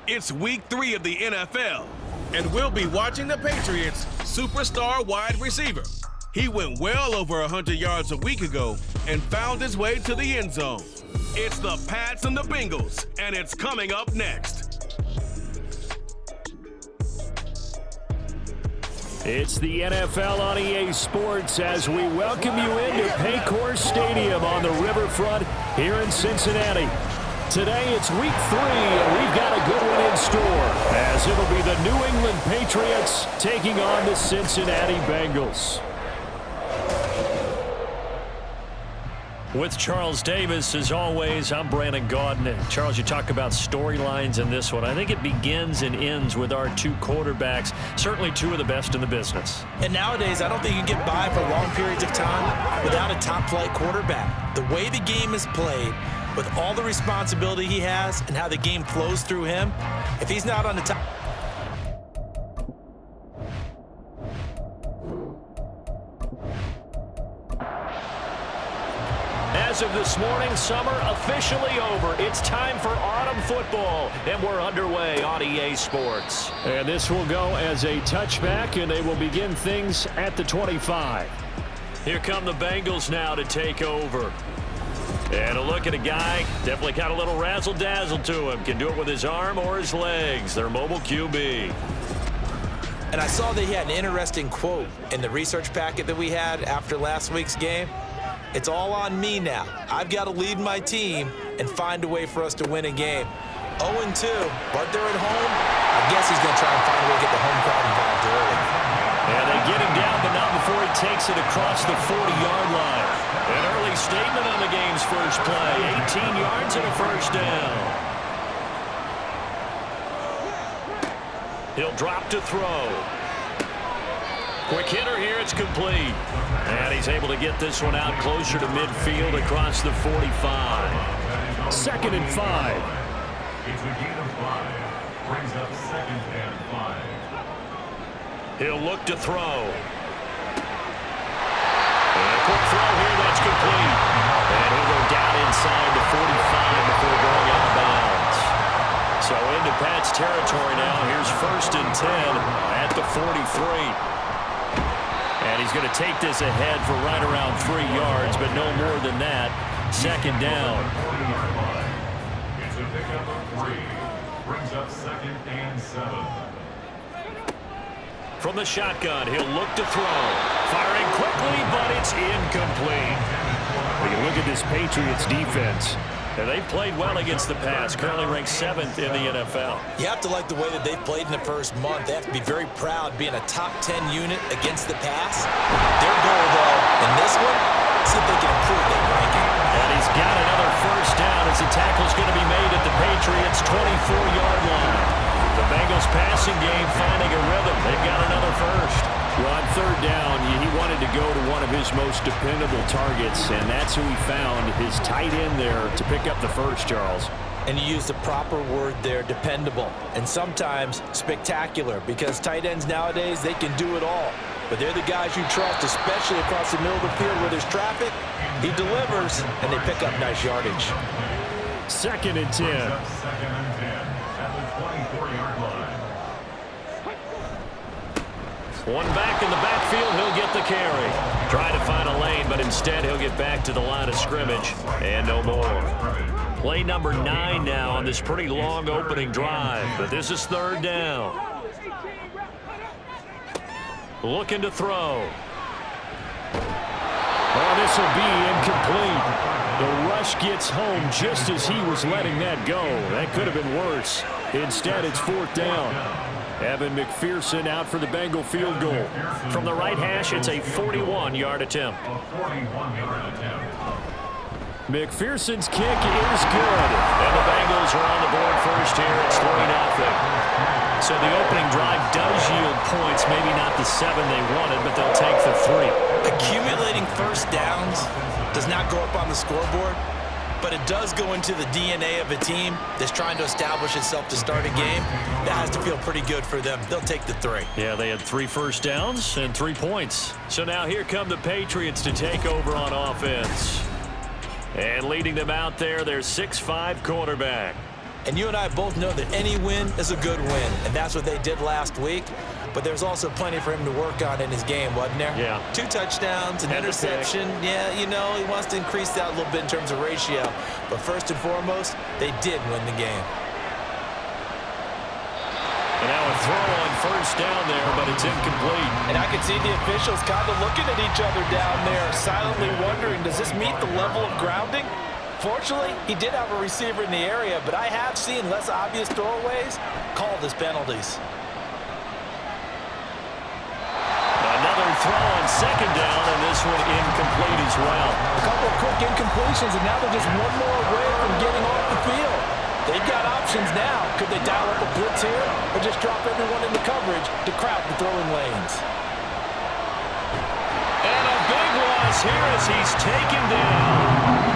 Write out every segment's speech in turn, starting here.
It's week 3 of the NFL, and we'll be watching the Patriots' superstar wide receiver. He went well over 100 yards a week ago and found his way to the end zone. It's the Pats and the Bengals, and it's coming up next. It's the NFL on EA Sports as we welcome you into Paycor Stadium on the riverfront here in Cincinnati. Today it's week 3, and we've got a good one in store as it'll be the New England Patriots taking on the Cincinnati Bengals. With Charles Davis, as always, I'm Brandon Gaudin. And Charles, you talk about storylines in this one. I think it begins and ends with our two quarterbacks, certainly two of the best in the business. And nowadays, I don't think you can get by for long periods of time without a top-flight quarterback. The way the game is played, with all the responsibility he has and how the game flows through him, if he's not on the top... As of this morning, summer officially over. It's time for autumn football, and we're underway on EA Sports. And this will go as a touchback, and they will begin things at the 25. Here come the Bengals now to take over. And a look at a guy, definitely got a little razzle-dazzle to him. Can do it with his arm or his legs. Their mobile QB. And I saw that he had an interesting quote in the research packet that we had after last week's game. It's all on me now. I've got to lead my team and find a way for us to win a game. 0-2, but they're at home. I guess he's going to try and find a way to get the home crowd involved early. And they get him down, but not before he takes it across the 40-yard line. An early statement on the game's first play. 18 yards and a first down. He'll drop to throw. Quick hitter here, it's complete. And he's able to get this one out closer to midfield across the 45. 2nd and 5. It's a gain of 5. Brings up 2nd and 5. He'll look to throw. And a quick throw here, that's complete. And he'll go down inside the 45 before going out of bounds. So into Pat's territory now. Here's 1st and 10 at the 43. And he's going to take this ahead for right around 3 yards, but no more than that. 2nd down. It's a pickup of 3. Brings up 2nd and 7. From the shotgun, he'll look to throw. Firing quickly, but it's incomplete. We can look at this Patriots defense. And they've played well against the pass, currently ranked 7th in the NFL. You have to like the way that they've played in the first month. They have to be very proud being a top 10 unit against the pass. Their goal, though, in this one, see if they can improve that ranking. And he's got another first down as the tackle's going to be made at the Patriots' 24-yard line. The Bengals passing game finding a rhythm. They've got another first. Well, on 3rd down, he wanted to go to one of his most dependable targets, and that's who he found, his tight end there, to pick up the first, Charles. And you use the proper word there, dependable, and sometimes spectacular, because tight ends nowadays, they can do it all. But they're the guys you trust, especially across the middle of the field where there's traffic. He delivers, and they pick up nice yardage. 2nd and 10. 2nd and 10 at the 24-yard line. One back in the backfield, he'll get the carry. Try to find a lane, but instead he'll get back to the line of scrimmage. And no more. Play number 9 now on this pretty long opening drive. But this is 3rd down. Looking to throw. Oh, this will be incomplete. The rush gets home just as he was letting that go. That could have been worse. Instead, it's 4th down. Evan McPherson out for the Bengal field goal. From the right hash, it's a 41-yard attempt. McPherson's kick is good. And the Bengals are on the board first here. It's 3-0. So the opening drive does yield points. Maybe not the 7 they wanted, but they'll take the 3. Accumulating first downs does not go up on the scoreboard, but it does go into the DNA of a team that's trying to establish itself to start a game. That has to feel pretty good for them. They'll take the 3. Yeah, they had 3 first downs and 3 points. So now here come the Patriots to take over on offense. And leading them out there, their 6'5" quarterback. And you and I both know that any win is a good win, and that's what they did last week. But there's also plenty for him to work on in his game, wasn't there? Yeah. 2 touchdowns, an interception. Yeah, you know, he wants to increase that a little bit in terms of ratio. But first and foremost, they did win the game. And now a throw on first down there, but it's incomplete. And I could see the officials kind of looking at each other down there, silently wondering, does this meet the level of grounding? Fortunately, he did have a receiver in the area, but I have seen less obvious throwaways called as penalties. Another throw on second down, and this one incomplete as well. A couple of quick incompletions, and now they're just one more away from getting off the field. They've got options now. Could they dial up a blitz here or just drop everyone into coverage to crowd the throwing lanes? And a big loss here as he's taken down.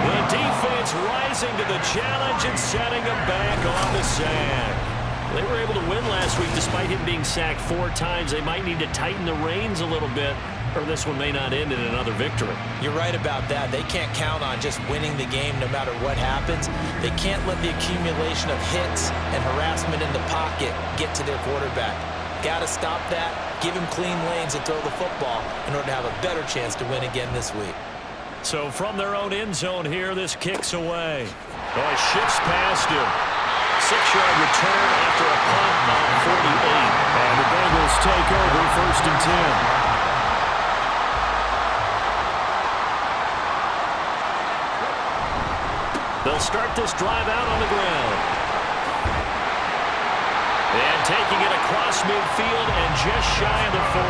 The defense rising to the challenge and setting him back on the sack. They were able to win last week despite him being sacked 4 times. They might need to tighten the reins a little bit, or this one may not end in another victory. You're right about that. They can't count on just winning the game no matter what happens. They can't let the accumulation of hits and harassment in the pocket get to their quarterback. Got to stop that, give him clean lanes and throw the football in order to have a better chance to win again this week. So from their own end zone here, this kicks away. Oh, it shifts past him. 6-yard return after a punt on 48. And the Bengals take over first and 10. They'll start this drive out on the ground. And taking it across midfield and just shy of the 40.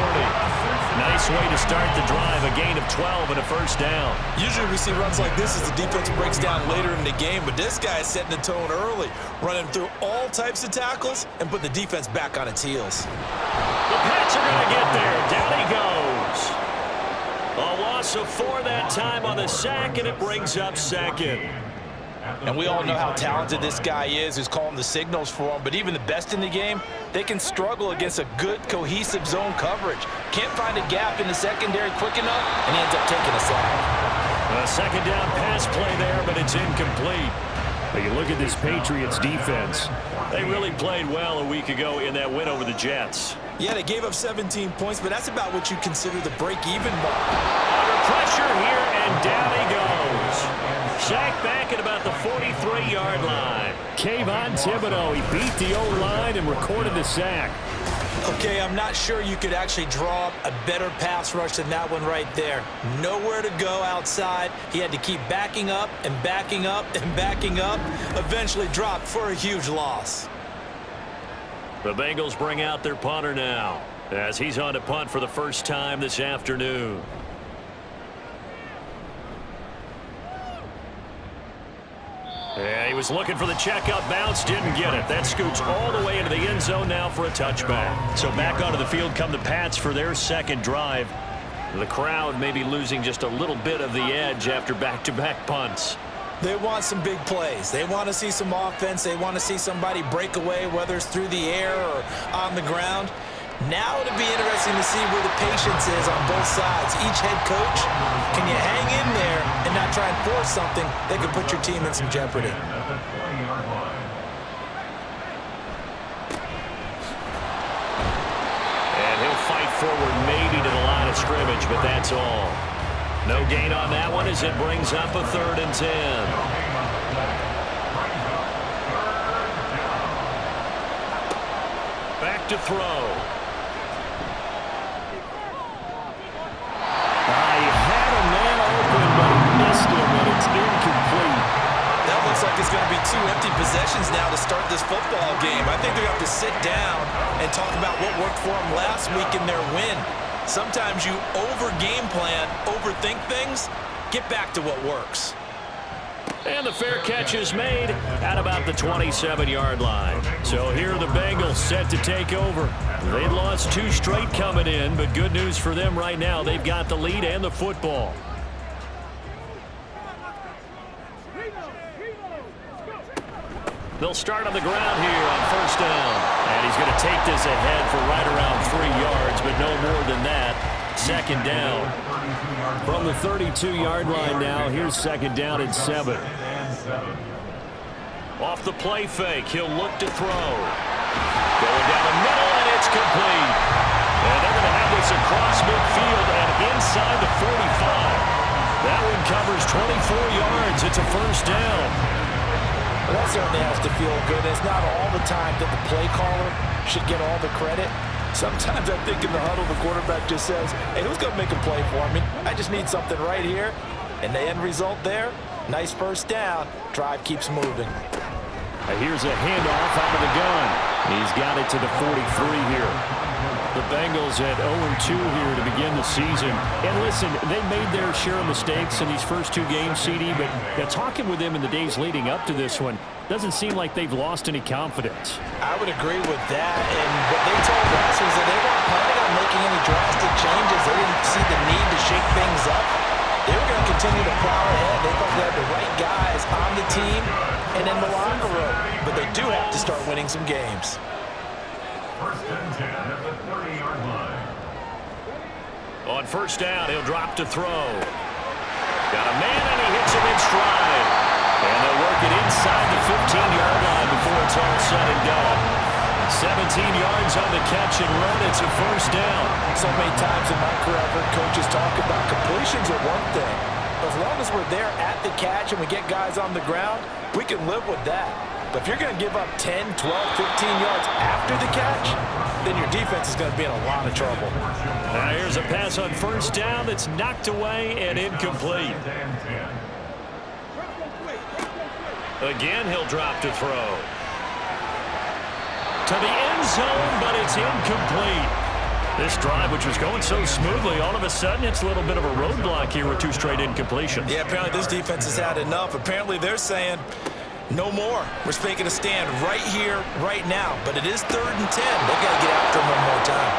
Nice way to start the drive, a gain of 12 and a first down. Usually we see runs like this as the defense breaks down later in the game, but this guy is setting the tone early, running through all types of tackles and put the defense back on its heels. The Pats are going to get there. Down he goes. A loss of 4 that time on the sack, and it brings up second. And we all know how talented this guy is who's calling the signals for him, but even the best in the game, they can struggle against a good, cohesive zone coverage. Can't find a gap in the secondary quick enough, and he ends up taking a sack. A second down pass play there, but it's incomplete. But you look at this Patriots defense. They really played well a week ago in that win over the Jets. Yeah, they gave up 17 points, but that's about what you consider the break-even mark. Under pressure here, and down he goes. Sacked back at about the 43-yard line. Kayvon Thibodeau, he beat the O-line and recorded the sack. Okay, I'm not sure you could actually draw up a better pass rush than that one right there. Nowhere to go outside. He had to keep backing up and backing up and backing up. Eventually dropped for a huge loss. The Bengals bring out their punter now as he's on to punt for the first time this afternoon. Yeah, he was looking for the checkup bounce, didn't get it. That scoots all the way into the end zone now for a touchback. So back onto the field come the Pats for their second drive. The crowd may be losing just a little bit of the edge after back-to-back punts. They want some big plays. They want to see some offense. They want to see somebody break away, whether it's through the air or on the ground. Now it'll be interesting to see where the patience is on both sides. Each head coach, can you hang in there and not try and force something that could put your team in some jeopardy? And he'll fight forward maybe to the line of scrimmage, but that's all. No gain on that one as it brings up a 3rd and 10. Back to throw. He had a man open, but he missed him, and it's incomplete. That looks like it's going to be 2 empty possessions now to start this football game. I think they're going to have to sit down and talk about what worked for them last week in their win. Sometimes you over-game plan, overthink things, get back to what works. And the fair catch is made at about the 27-yard line. So here are the Bengals set to take over. They'd lost 2 straight coming in, but good news for them right now. They've got the lead and the football. They'll start on the ground here on first down. And he's going to take this ahead for right around 3 yards, but no more than that. Second down. From the 32-yard line now, here's second down and 7. Off the play fake, he'll look to throw. Going down the middle, and it's complete. And they're going to have this across midfield and inside the 45. That one covers 24 yards. It's a first down. Well, that certainly has to feel good. It's not all the time that the play caller should get all the credit. Sometimes I think in the huddle, the quarterback just says, hey, who's going to make a play for me? I just need something right here. And the end result there, nice first down. Drive keeps moving. Here's a handoff out of the gun. He's got it to the 43 here. The Bengals at 0-2 here to begin the season. And listen, they made their share of mistakes in these first two games, CD, but talking with them in the days leading up to this one, doesn't seem like they've lost any confidence. I would agree with that. And what they told us was that they weren't planning on making any drastic changes. They didn't see the need to shake things up. They were going to continue to plow ahead. They thought they had the right guys on the team and in the locker room. But they do have to start winning some games. First and 10 at the 30-yard line. On first down, he'll drop to throw. Got a man, and he hits him in stride. And they'll work it inside the 15-yard line before it's all said and done. 17 yards on the catch and run. It's a first down. So many times in my career, I've heard coaches talk about completions are one thing. As long as we're there at the catch and we get guys on the ground, we can live with that. But if you're going to give up 10, 12, 15 yards after the catch, then your defense is going to be in a lot of trouble. Now here's a pass on first down that's knocked away and incomplete. Again, he'll drop to throw. To the end zone, but it's incomplete. This drive, which was going so smoothly, all of a sudden it's a little bit of a roadblock here with two straight incompletions. Yeah, apparently this defense has had enough. Apparently they're saying, no more. We're making a stand right here, right now. But it is 3rd and 10. They've got to get after him one more time.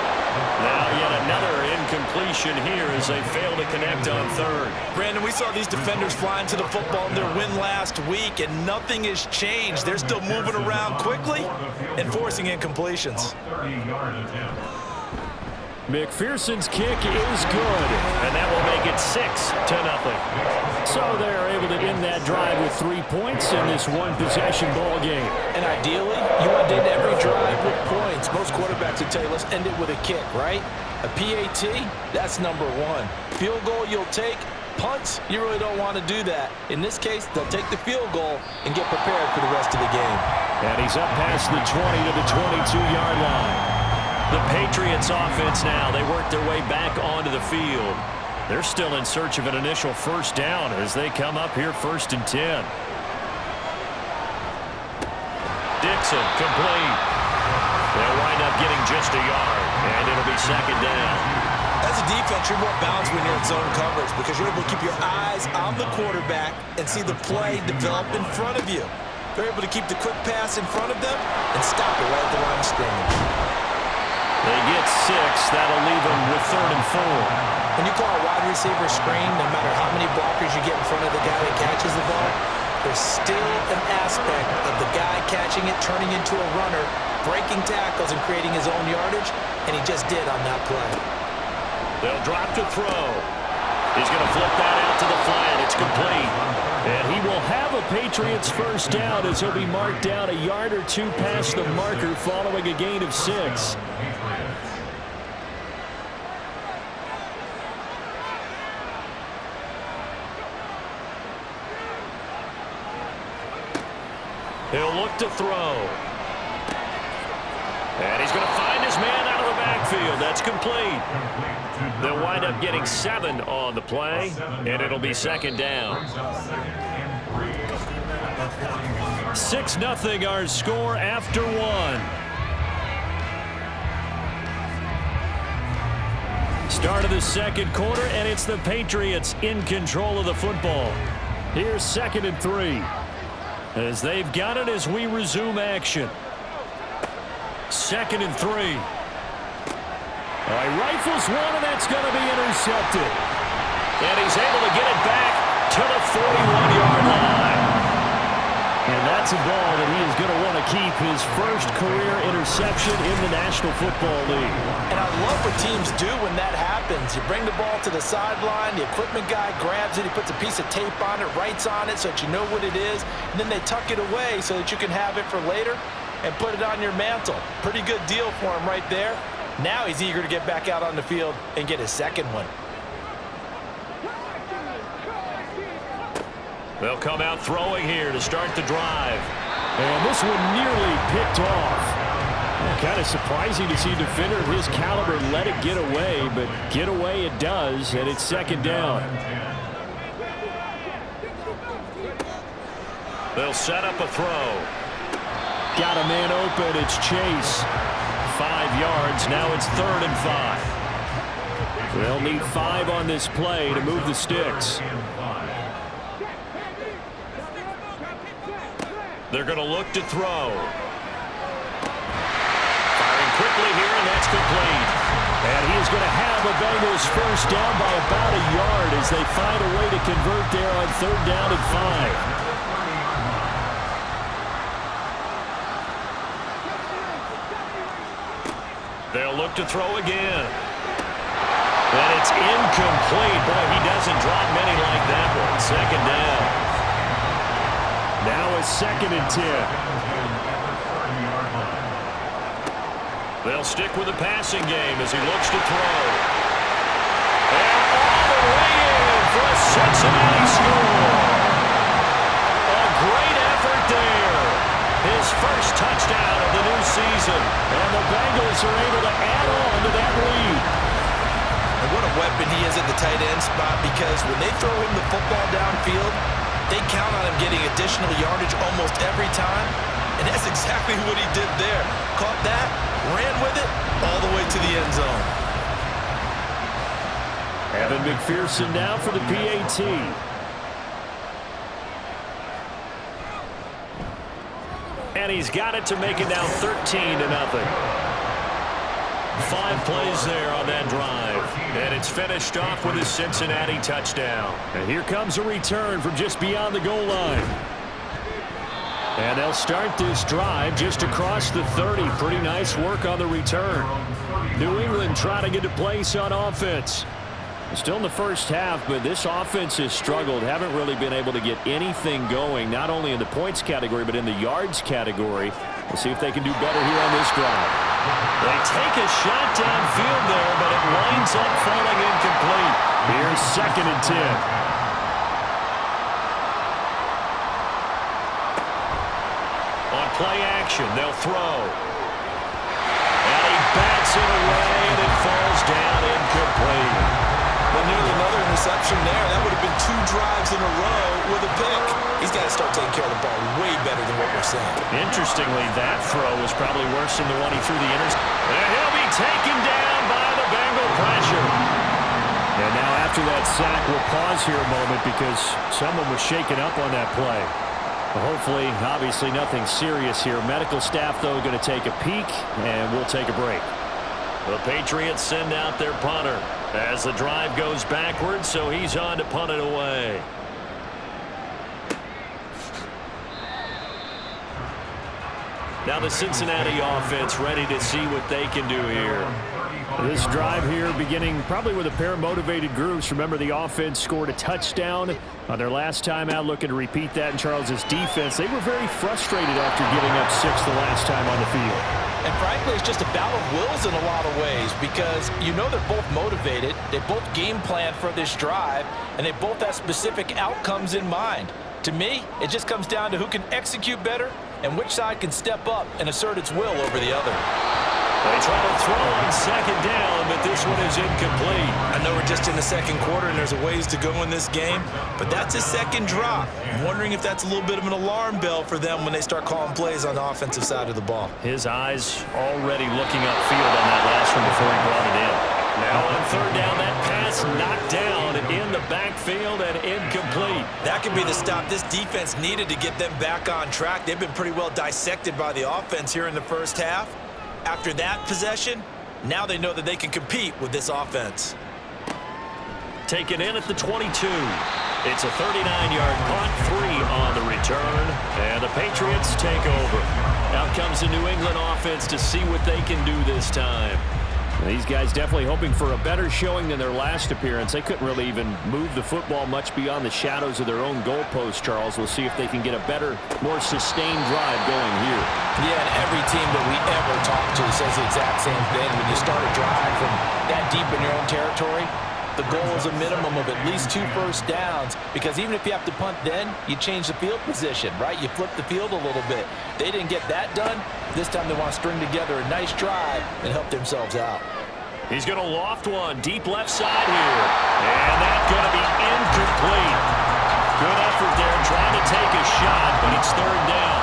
Now yet another incompletion here as they fail to connect on third. Brandon, we saw these defenders flying to the football in their win last week, and nothing has changed. They're still moving around quickly and forcing incompletions. McPherson's kick is good, and that will make it 6-0. So they're able to end that drive with 3 points in this one-possession ball game. And ideally, you want to end every drive with points. Most quarterbacks would tell you, let's end it with a kick, right? A PAT, that's number one. Field goal you'll take. Punts, you really don't want to do that. In this case, they'll take the field goal and get prepared for the rest of the game. And he's up past the 20 to the 22-yard line. The Patriots offense now, they work their way back onto the field. They're still in search of an initial first down as they come up here 1st and 10. Dixon, complete. They'll wind up getting just a yard, and it'll be 2nd down. As a defense, you're more balanced when you're in zone coverage because you're able to keep your eyes on the quarterback and see the play develop in front of you. They're able to keep the quick pass in front of them and stop it right at the line of scrimmage. They get 6. That'll leave them with 3rd and 4. When you call a wide receiver screen, no matter how many blockers you get in front of the guy that catches the ball, there's still an aspect of the guy catching it, turning into a runner, breaking tackles and creating his own yardage, and he just did on that play. They'll drop to throw. He's going to flip that out to the flat. It's complete. And he will have a Patriots first down as he'll be marked down a yard or two past the marker following a gain of 6. He'll look to throw. And he's going to find his man out of the backfield. That's complete. They'll wind up getting 7 on the play, and it'll be 2nd down. 6-0 our score after 1. Start of the 2nd quarter, and it's the Patriots in control of the football. Here's 2nd and 3. As they've got it as we resume action. 2nd and 3. Rifles one, and that's going to be intercepted. And he's able to get it back to the 41-yard line. And that that's a ball that he is going to want to keep, his first career interception in the National Football League. And I love what teams do when that happens. You bring the ball to the sideline, the equipment guy grabs it, he puts a piece of tape on it, writes on it so that you know what it is, and then they tuck it away so that you can have it for later and put it on your mantle. Pretty good deal for him right there. Now he's eager to get back out on the field and get his second one. They'll come out throwing here to start the drive. And this one nearly picked off. Kind of surprising to see a defender of his caliber let it get away, but get away it does, and it's second down. They'll set up a throw. Got a man open. It's Chase. 5 yards. Now it's 3rd and 5. They'll need 5 on this play to move the sticks. They're going to look to throw. Firing quickly here, and that's complete. And he is going to have the Bengals first down by about a yard as they find a way to convert there on 3rd down and 5. They'll look to throw again. And it's incomplete. Boy, he doesn't drop many like that one. Second down. Now it's 2nd and 10. They'll stick with the passing game as he looks to throw. And all the way in for a Cincinnati score. A great effort there. His first touchdown of the new season. And the Bengals are able to add on to that lead. And what a weapon he is at the tight end spot, because when they throw him the football downfield, they count on him getting additional yardage almost every time. And that's exactly what he did there. Caught that, ran with it, all the way to the end zone. Evan McPherson now for the PAT. And he's got it to make it now 13-0. 5 plays there on that drive. And it's finished off with a Cincinnati touchdown. And here comes a return from just beyond the goal line. And they'll start this drive just across the 30. Pretty nice work on the return. New England trying to get a place on offense. Still in the first half, but this offense has struggled. Haven't really been able to get anything going, not only in the points category, but in the yards category. We'll see if they can do better here on this drive. They take a shot downfield there, but it winds up falling incomplete. Here's 2nd and 10. On play action, they'll throw. And he bats it away, and it falls down incomplete. Well, nearly another interception there. That would have been 2 drives in a row with a pick. He's got to start taking care of the ball way better than what we're saying. Interestingly, that throw was probably worse than the one he threw the interception. And he'll be taken down by the Bengal pressure. And now after that sack, we'll pause here a moment because someone was shaken up on that play. Hopefully, obviously nothing serious here. Medical staff, though, going to take a peek, and we'll take a break. The Patriots send out their punter as the drive goes backwards, so he's on to punt it away. Now the Cincinnati offense ready to see what they can do here. This drive here beginning probably with a pair of motivated groups. Remember, the offense scored a touchdown on their last time out, looking to repeat that in Charles's defense. They were very frustrated after giving up 6 the last time on the field. And frankly, it's just a battle of wills in a lot of ways, because you know they're both motivated, they both game plan for this drive, and they both have specific outcomes in mind. To me, it just comes down to who can execute better and which side can step up and assert its will over the other. They try to throw on 2nd down, but this one is incomplete. I know we're just in the 2nd quarter and there's a ways to go in this game, but that's his 2nd drop. I'm wondering if that's a little bit of an alarm bell for them when they start calling plays on the offensive side of the ball. His eyes already looking upfield on that last one before he brought it in. Now on 3rd down, that pass knocked down in the backfield and incomplete. That could be the stop this defense needed to get them back on track. They've been pretty well dissected by the offense here in the first half. After that possession, now they know that they can compete with this offense. Taken in at the 22. It's a 39-yard punt, 3 on the return, and the Patriots take over. Out comes the New England offense to see what they can do this time. These guys definitely hoping for a better showing than their last appearance. They couldn't really even move the football much beyond the shadows of their own goalpost, Charles. We'll see if they can get a better, more sustained drive going here. Yeah, and every team that we ever talk to says the exact same thing. When you start a drive from that deep in your own territory, the goal is a minimum of at least 2 first downs, because even if you have to punt then, you change the field position, right? You flip the field a little bit. They didn't get that done. This time they want to string together a nice drive and help themselves out. He's going to loft one deep left side here. And that's going to be incomplete. Good effort there trying to take a shot, but it's 3rd down.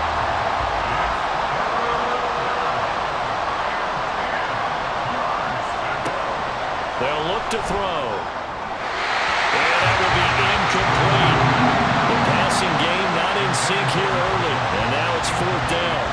They'll look to throw. And that will be incomplete. The passing game not in sync here early. And now it's 4th down.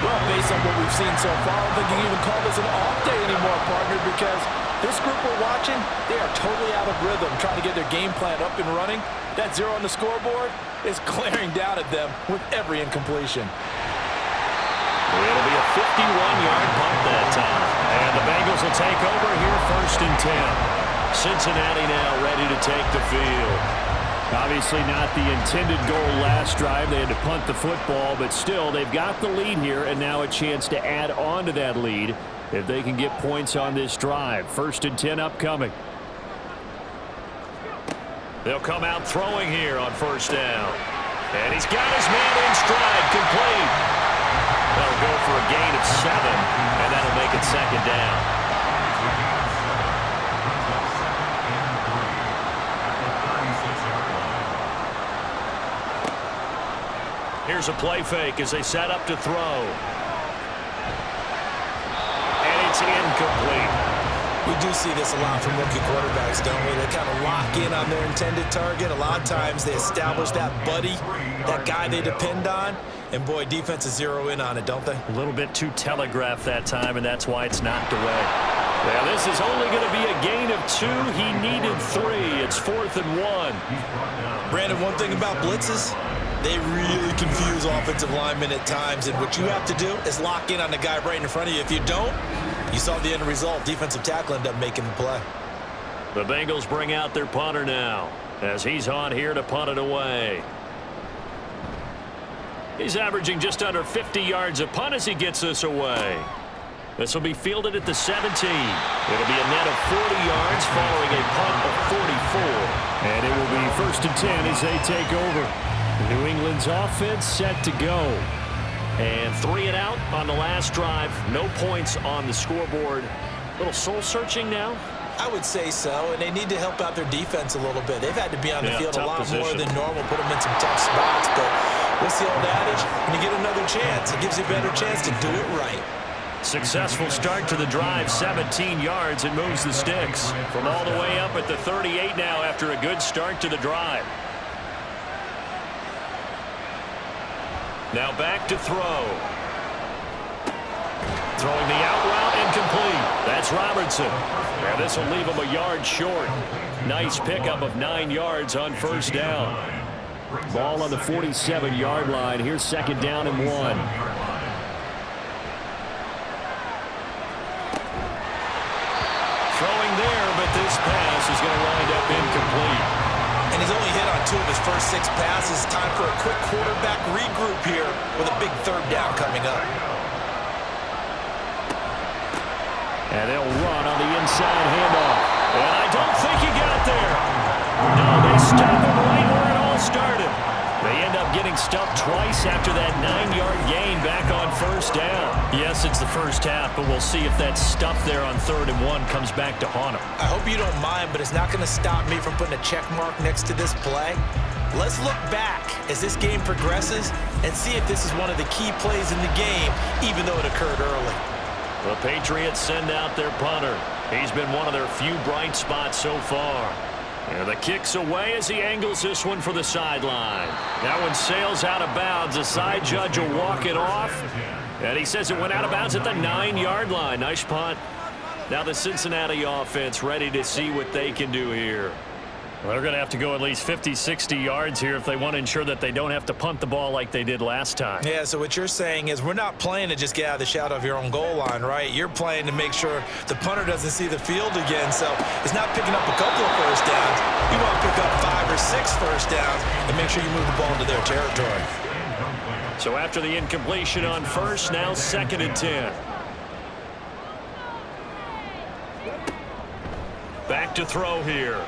Well, based on what we've seen so far, I don't think you can even call this an off day anymore, partner, because this group we're watching, they are totally out of rhythm, trying to get their game plan up and running. That 0 on the scoreboard is glaring down at them with every incompletion. It'll be a 51-yard punt that time. And the Bengals will take over here 1st and 10. Cincinnati now ready to take the field. Obviously not the intended goal last drive. They had to punt the football, but still they've got the lead here and now a chance to add on to that lead if they can get points on this drive. 1st and 10 upcoming. They'll come out throwing here on 1st down. And he's got his man in stride, complete. They'll go for a gain of 7, and that'll make it 2nd down. Here's a play fake as they set up to throw. And it's incomplete. We do see this a lot from rookie quarterbacks, don't we? They kind of lock in on their intended target. A lot of times they establish that buddy, that guy they depend on. And, boy, defenses zero in on it, don't they? A little bit too telegraphed that time, and that's why it's knocked away. Now, this is only going to be a gain of 2. He needed 3. It's 4th and 1. Brandon, one thing about blitzes, they really confuse offensive linemen at times, and what you have to do is lock in on the guy right in front of you. If you don't, you saw the end result. Defensive tackle ended up making the play. The Bengals bring out their punter now as he's on here to punt it away. He's averaging just under 50 yards a punt as he gets this away. This will be fielded at the 17. It'll be a net of 40 yards following a punt of 44. And it will be 1st and 10 as they take over. New England's offense set to go. And 3 and out on the last drive. No points on the scoreboard. A little soul-searching now. I would say so, and they need to help out their defense a little bit. They've had to be on the field a lot more than normal, put them in some tough spots. But what's the old adage? When you get another chance, it gives you a better chance to do it right. Successful start to the drive, 17 yards, and moves the sticks. From all the way up at the 38 now after a good start to the drive. Now back to throw. Throwing the out route incomplete. That's Robertson. And this will leave him a yard short. Nice pickup of 9 yards on 1st down. Ball on the 47-yard line. Here's 2nd down and 1. Throwing there, but this pass is going to wind up incomplete. And he's only hit on 2 of his first 6 passes. Time for a quick quarterback regroup here with a big 3rd down coming up. And they'll run on the inside handoff. And I don't think he got there. No, they stop him right where it all started. They end up getting stuffed twice after that 9-yard gain back on 1st down. Yes, it's the first half, but we'll see if that stuff there on 3rd and 1 comes back to haunt him. I hope you don't mind, but it's not going to stop me from putting a check mark next to this play. Let's look back as this game progresses and see if this is one of the key plays in the game, even though it occurred early. The Patriots send out their punter. He's been one of their few bright spots so far. And the kick's away as he angles this one for the sideline. That one sails out of bounds. The side judge will walk it off. And he says it went out of bounds at the 9-yard line. Nice punt. Now the Cincinnati offense ready to see what they can do here. Well, they're going to have to go at least 50, 60 yards here if they want to ensure that they don't have to punt the ball like they did last time. Yeah, so what you're saying is we're not playing to just get out of the shadow of your own goal line, right? You're playing to make sure the punter doesn't see the field again. So it's not picking up a couple of first downs. You want to pick up 5 or 6 first downs and make sure you move the ball into their territory. So after the incompletion on first, now 2nd and 10. Back to throw here.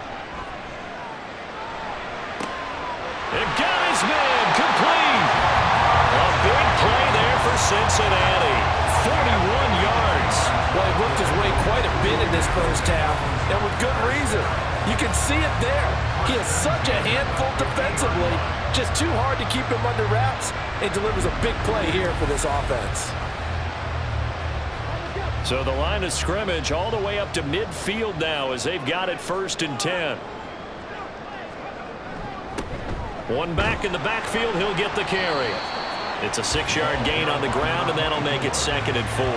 And got his man complete. A big play there for Cincinnati. 41 yards. Well, he worked his way quite a bit in this first half, and with good reason. You can see it there. He is such a handful defensively. Just too hard to keep him under wraps. He delivers a big play here for this offense. So the line of scrimmage all the way up to midfield now as they've got it 1st and 10. One back in the backfield, he'll get the carry. It's a 6-yard gain on the ground, and that'll make it 2nd and 4.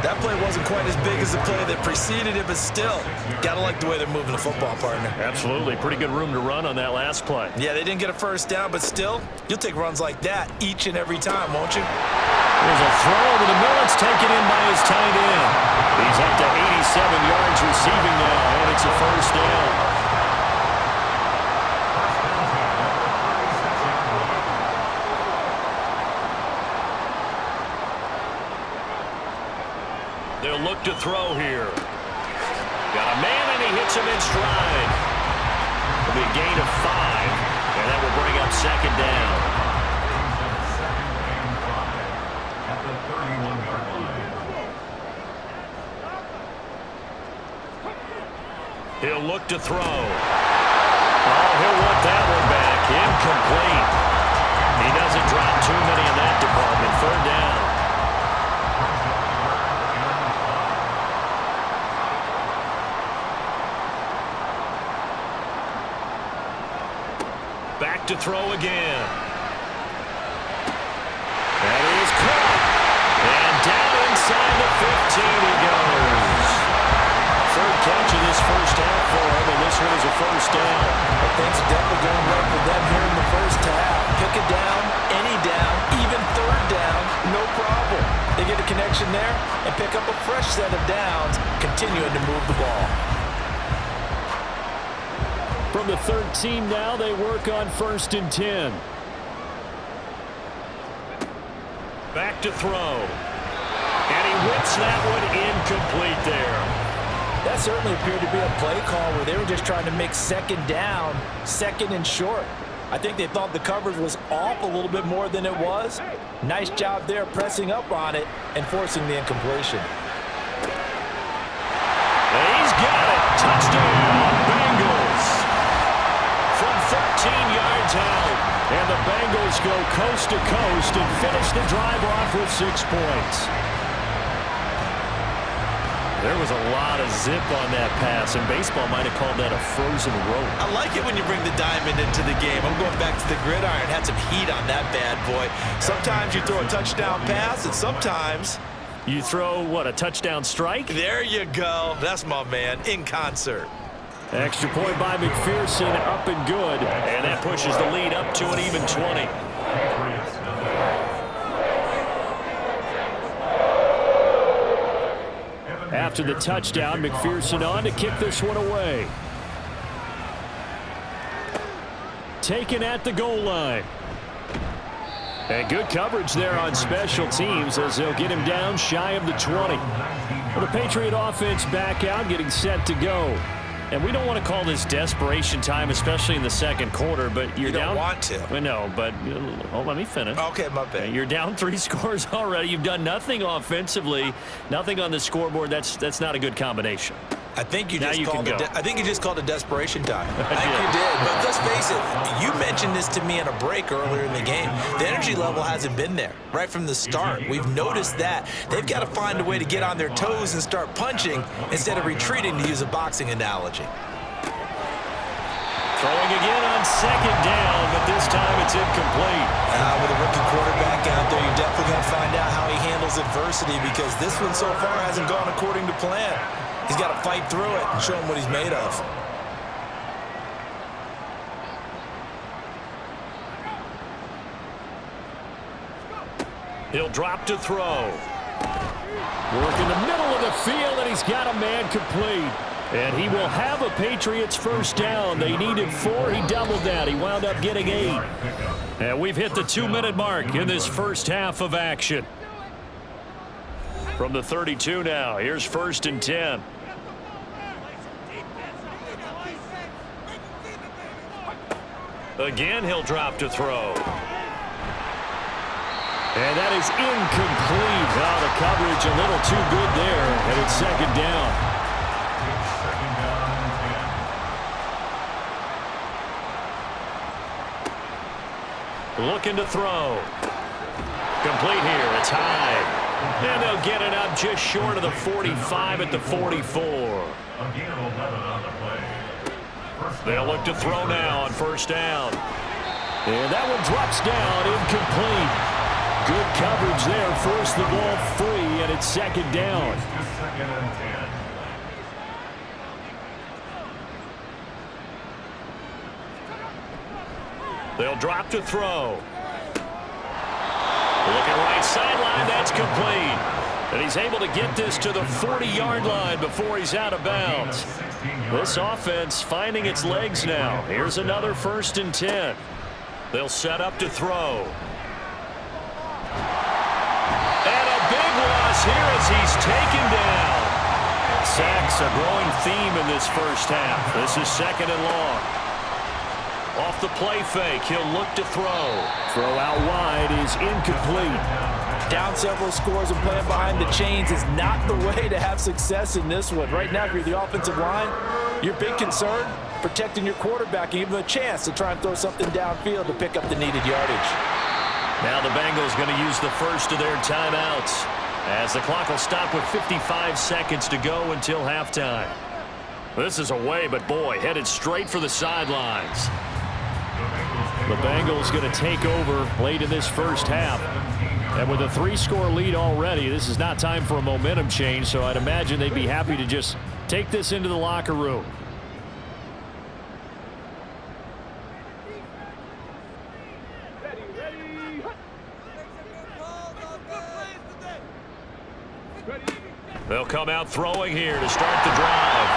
That play wasn't quite as big as the play that preceded it, but still, gotta like the way they're moving the football, partner. Absolutely. Pretty good room to run on that last play. Yeah, they didn't get a first down, but still, you'll take runs like that each and every time, won't you? There's a throw over the middle. It's taken in by his tight end. He's up to 87 yards receiving now, and it's a first down. They'll look to throw here. Got a man, and he hits him in stride. It'll be a gain of 5, and that will bring up 2nd down. At the 31-yard line. He'll look to throw. Oh, he'll want that one back. Incomplete. He doesn't drop too many in that department. 3rd down. Back to throw again. That is caught. And down inside the 15 he goes. 3rd catch of this first half for him, and this one is a first down. Well, things are definitely going right for them here in the first half. Pick a down, any down, even 3rd down, no problem. They get a connection there and pick up a fresh set of downs, continuing to move the ball. From the 13 now, they work on 1st and 10. Back to throw. And he whips that one incomplete there. That certainly appeared to be a play call where they were just trying to make 2nd down, 2nd and short. I think they thought the coverage was off a little bit more than it was. Nice job there pressing up on it and forcing the incompletion. And he's got it. Touchdown, Bengals. From 13 yards out. And the Bengals go coast to coast and finish the drive off with 6 points. There was a lot of zip on that pass, and baseball might have called that a frozen rope. I like it when you bring the diamond into the game. I'm going back to the gridiron. Had some heat on that bad boy. Sometimes you throw a touchdown pass, and sometimes you throw, what, a touchdown strike? There you go. That's my man, in concert. Extra point by McPherson, up and good. And that pushes the lead up to an even 20. After the touchdown, McPherson on to kick this one away. Taken at the goal line. And good coverage there on special teams as they'll get him down shy of the 20. Well, the Patriot offense back out, getting set to go. And we don't want to call this desperation time, especially in the second quarter, but you're down. You don't want to. I know, but let me finish. Okay, my bad. You're down 3 scores already. You've done nothing offensively, nothing on the scoreboard. That's not a good combination. I think you just called it desperation time. I think Yeah. you did. But let's face it, you mentioned this to me in a break earlier in the game. The energy level hasn't been there right from the start. We've noticed that. They've got to find a way to get on their toes and start punching instead of retreating, to use a boxing analogy. Throwing again on second down, but this time it's incomplete. With a rookie quarterback out there, you're definitely going to find out how he handles adversity, because this one so far hasn't gone according to plan. He's got to fight through it and show him what he's made of. He'll drop to throw. Work in the middle of the field, and he's got a man complete. And he will have a Patriots first down. They needed 4. He doubled that. He wound up getting 8. And we've hit the 2-minute mark in this first half of action. From the 32 now, here's 1st and 10. Again, he'll drop to throw. And that is incomplete. Oh, the coverage a little too good there, and it's 2nd down. Looking to throw. Complete here. It's high. And they'll get it up just short of the 45 at the 44. They'll look to throw now on 1st down. And that one drops down, incomplete. Good coverage there. Forced the ball free, and it's 2nd down. They'll drop to throw. Looking right sideline, that's complete. And he's able to get this to the 40-yard line before he's out of bounds. This offense finding its legs now. Here's another 1st and 10. They'll set up to throw. And a big loss here as he's taken down. Sacks a growing theme in this first half. This is 2nd and long. Off the play fake, he'll look to throw. Throw out wide is incomplete. Down several scores and playing behind the chains is not the way to have success in this one. Right now, if you're the offensive line, your big concern, protecting your quarterback and give him a chance to try and throw something downfield to pick up the needed yardage. Now the Bengals going to use the first of their timeouts as the clock will stop with 55 seconds to go until halftime. This is away, but boy, headed straight for the sidelines. The Bengals going to take over late in this first half. And with a 3-score lead already, this is not time for a momentum change, so I'd imagine they'd be happy to just take this into the locker room. They'll come out throwing here to start the drive.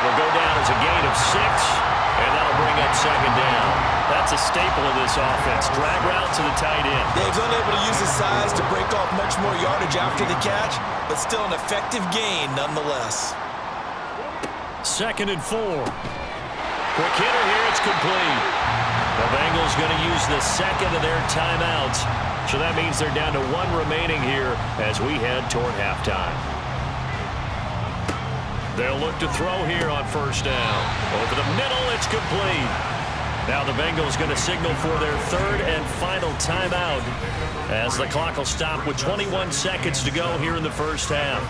It'll go down as a gain of 6, and that'll bring up 2nd down. That's a staple of this offense. Drag route to the tight end. Dave's unable to use his size to break off much more yardage after the catch, but still an effective gain nonetheless. 2nd and 4. Quick hitter here, it's complete. The Bengals going to use the 2nd of their timeouts, so that means they're down to 1 remaining here as we head toward halftime. They'll look to throw here on 1st down. Over the middle, it's complete. Now the Bengals going to signal for their 3rd and final timeout as the clock will stop with 21 seconds to go here in the first half.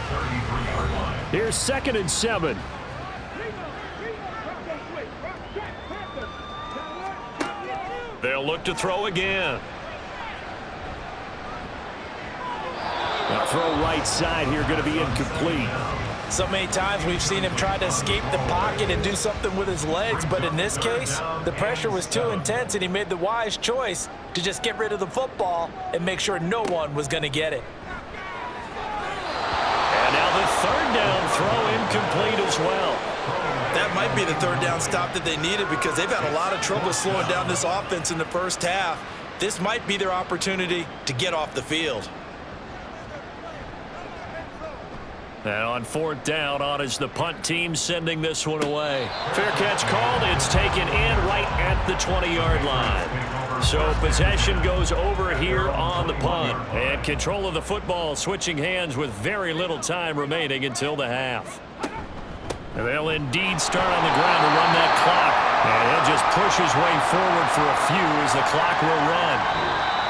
Here's 2nd and 7. They'll look to throw again. Now throw right side here going to be incomplete. So many times we've seen him try to escape the pocket and do something with his legs, but in this case, the pressure was too intense and he made the wise choice to just get rid of the football and make sure no one was going to get it. And now the 3rd down throw incomplete as well. That might be the 3rd down stop that they needed because they've had a lot of trouble slowing down this offense in the first half. This might be their opportunity to get off the field. And on 4th down, on is the punt team sending this one away. Fair catch called. It's taken in right at the 20-yard line. So possession goes over here on the punt. And control of the football switching hands with very little time remaining until the half. And they'll indeed start on the ground to run that clock. And he'll just push his way forward for a few as the clock will run.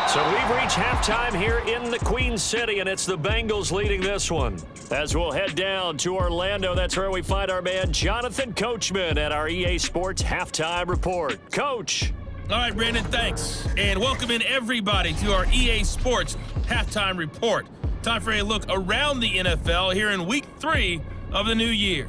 So we've reached halftime here in the Queen City, and it's the Bengals leading this one. As we'll head down to Orlando, that's where we find our man Jonathan Coachman at our EA Sports Halftime Report. Coach. All right, Brandon, thanks. And welcome in everybody to our EA Sports Halftime Report. Time for a look around the NFL here in Week 3 of the new year.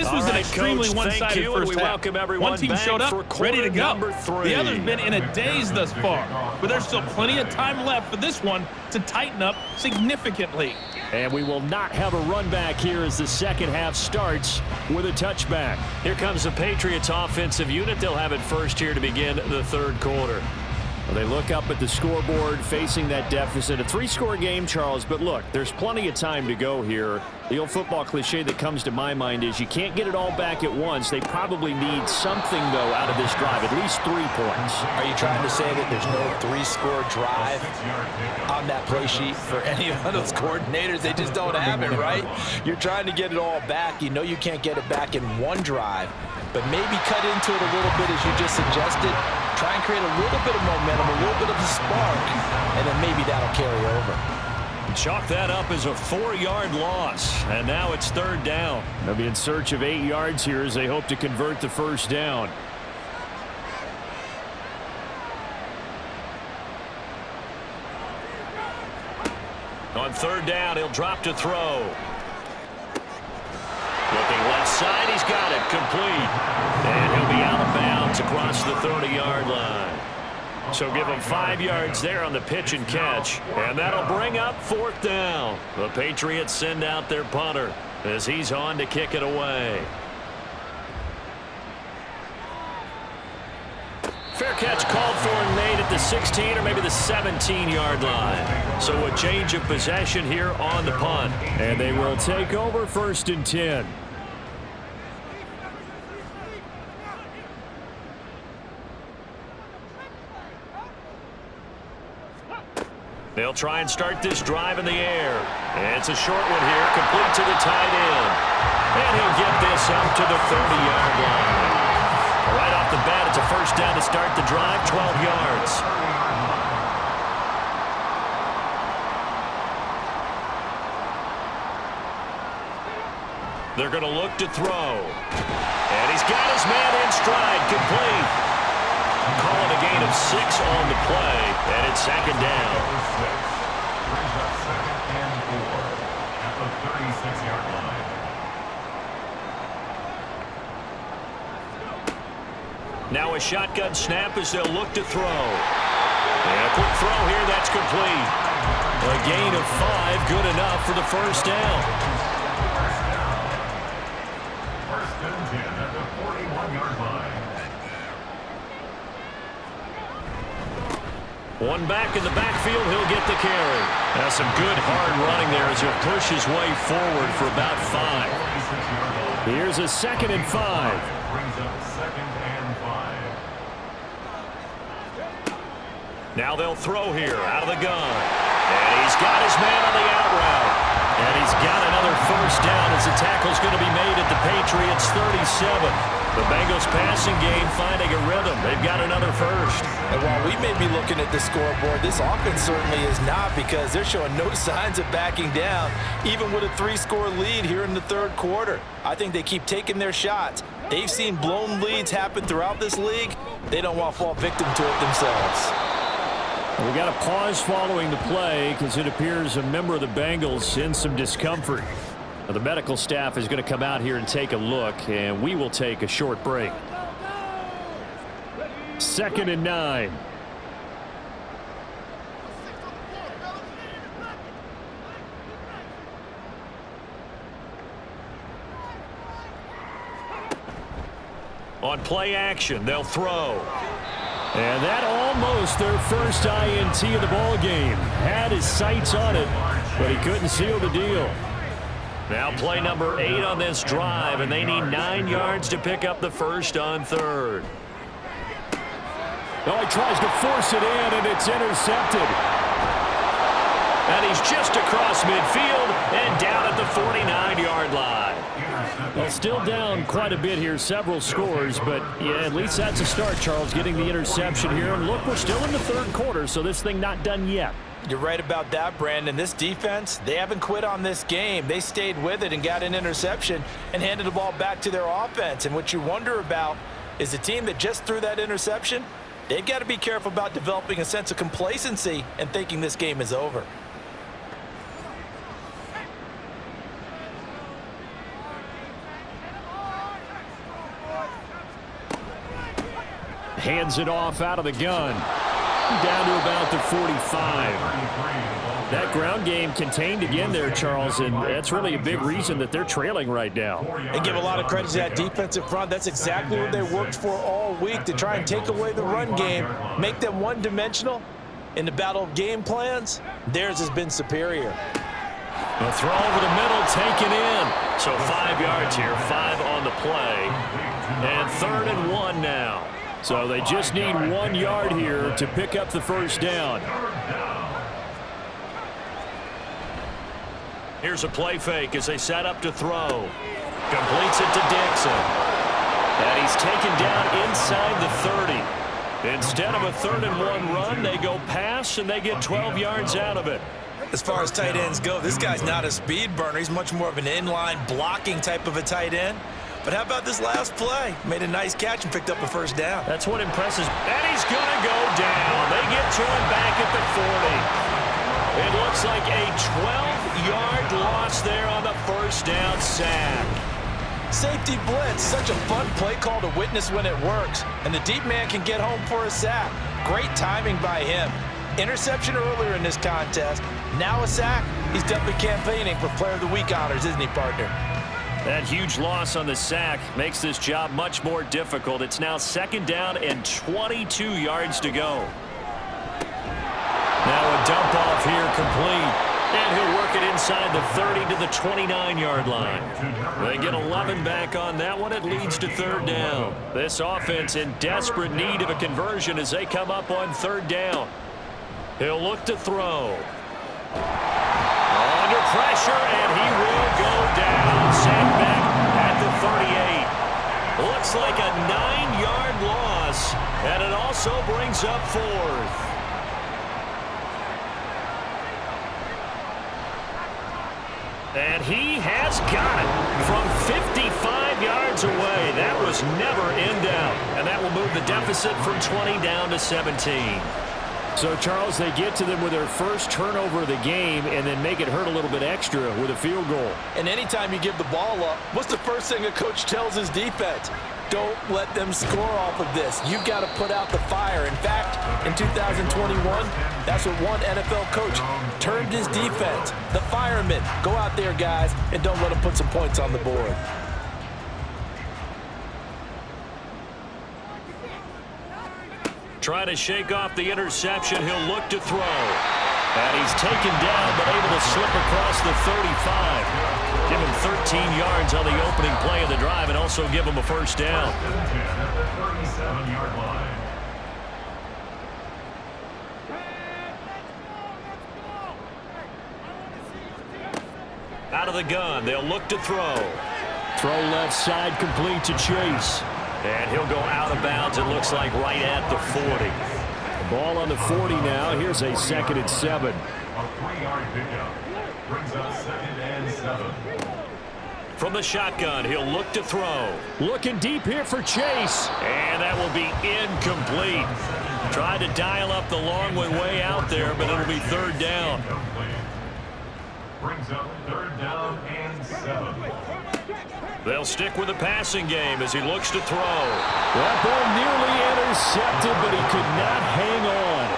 This was an extremely one-sided first half. Welcome everyone. One team showed up, ready to go. The other's been in a daze thus far, but there's still plenty of time left for this one to tighten up significantly. And we will not have a run back here as the second half starts with a touchback. Here comes the Patriots offensive unit. They'll have it first here to begin the third quarter. Well, they look up at the scoreboard facing that deficit. A 3-score game, Charles, but look, there's plenty of time to go here. The old football cliche that comes to my mind is you can't get it all back at once. They probably need something, though, out of this drive, at least 3 points. Are you trying to say that there's no 3-score drive on that play sheet for any of those coordinators? They just don't have it, right? You're trying to get it all back. You know you can't get it back in one drive, but maybe cut into it a little bit as you just suggested. Try and create a little bit of momentum, a little bit of a spark, and then maybe that'll carry over. Chalk that up as a 4-yard loss, and now it's third down. They'll be in search of 8 yards here as they hope to convert the first down. On third down, he'll drop to throw. Looking left side, he's got it, complete. And he'll be out of bounds across the 30-yard line. So give him 5 yards there on the pitch and catch. And that'll bring up fourth down. The Patriots send out their punter as he's on to kick it away. Fair catch called for and made at the 16 or maybe the 17-yard line. So a change of possession here on the punt. And they will take over first and 10. They'll try and start this drive in the air. And it's a short one here, complete to the tight end. And he'll get this up to the 30-yard line. Right off the bat, it's a first down to start the drive, 12 yards. They're going to look to throw. And he's got his man in stride, complete. Call it a gain of 6 on the play, and it's second down. Brings up second and 4 at the 36-yard line. Now a shotgun snap as they'll look to throw. And a quick throw here, that's complete. A gain of 5, good enough for the first down. First and 10 at the 41-yard line. One back in the backfield, he'll get the carry. That's some good hard running there as he'll push his way forward for about 5. Here's a second and 5. Brings up second and 5. Now they'll throw here out of the gun. And he's got his man on the out route. And he's got another first down as the tackle's going to be made at the Patriots 37. The Bengals passing game finding a rhythm. They've got another first. And while we may be looking at the scoreboard, this offense certainly is not, because they're showing no signs of backing down, even with a 3-score lead here in the third quarter. I think they keep taking their shots. They've seen blown leads happen throughout this league. They don't want to fall victim to it themselves. We got a pause following the play because it appears a member of the Bengals in some discomfort. Now, the medical staff is going to come out here and take a look, and we will take a short break. Second and 9. On play action, they'll throw. And that almost their first INT of the ball game. Had his sights on it, but he couldn't seal the deal. Now play number 8 on this drive, and they need 9 yards to pick up the first on third. Oh, he tries to force it in, and it's intercepted. And he's just across midfield and down at the 49-yard line. Well, still down quite a bit here, several scores, but yeah, at least that's a start, Charles, getting the interception here. And look, we're still in the third quarter, so this thing not done yet. You're right about that, Brandon. This defense, they haven't quit on this game. They stayed with it and got an interception and handed the ball back to their offense. And what you wonder about is the team that just threw that interception, they've got to be careful about developing a sense of complacency and thinking this game is over. Hands it off out of the gun. Down to about the 45. That ground game contained again there, Charles, and that's really a big reason that they're trailing right now. And give a lot of credit to that defensive front. That's exactly what they worked for all week, to try and take away the run game, make them one-dimensional. In the battle of game plans, theirs has been superior. A throw over the middle, taken in. So 5 yards here, 5 on the play. And 3rd and 1 now. So they just need 1 yard here to pick up the first down. Here's a play fake as they set up to throw. Completes it to Dixon. And he's taken down inside the 30. Instead of a 3rd and 1 run, they go pass and they get 12 yards out of it. As far as tight ends go, this guy's not a speed burner. He's much more of an inline blocking type of a tight end. But how about this last play? Made a nice catch and picked up a first down. That's what impresses. And he's going to go down. They get to him back at the 40. It looks like a 12-yard loss there on the first down sack. Safety blitz, such a fun play call to witness when it works. And the deep man can get home for a sack. Great timing by him. Interception earlier in this contest. Now a sack. He's definitely campaigning for Player of the Week honors, isn't he, partner? That huge loss on the sack makes this job much more difficult. It's now 2nd down and 22 yards to go. Now a dump off here complete. And he'll work it inside the 30 to the 29-yard line. They get 11 back on that one. It leads to 3rd down. This offense in desperate need of a conversion as they come up on 3rd down. He'll look to throw. Under pressure, and he will go down. Sacked back at the 38. Looks like a 9-yard loss, and it also brings up 4th. And he has got it from 55 yards away. That was never in doubt. And that will move the deficit from 20 down to 17. So, Charles, they get to them with their first turnover of the game and then make it hurt a little bit extra with a field goal. And anytime you give the ball up, what's the first thing a coach tells his defense? Don't let them score off of this. You've got to put out the fire. In fact, in 2021, that's what one NFL coach termed his defense. The firemen. Go out there, guys, and don't let them put some points on the board. Trying to shake off the interception. He'll look to throw. And he's taken down, but able to slip across the 35. Give him 13 yards on the opening play of the drive and also give him a first down. Out of the gun, they'll look to throw. Throw left side, complete to Chase. And he'll go out of bounds, it looks like, right at the 40. The ball on the 40 now. Here's a 2nd and 7. A 3-yard pickup brings up 2nd and 7. From the shotgun, he'll look to throw. Looking deep here for Chase. And that will be incomplete. Tried to dial up the long one way out there, but it'll be 3rd down. Brings up 3rd down and 7. They'll stick with the passing game as he looks to throw. That ball nearly intercepted, but he could not hang on.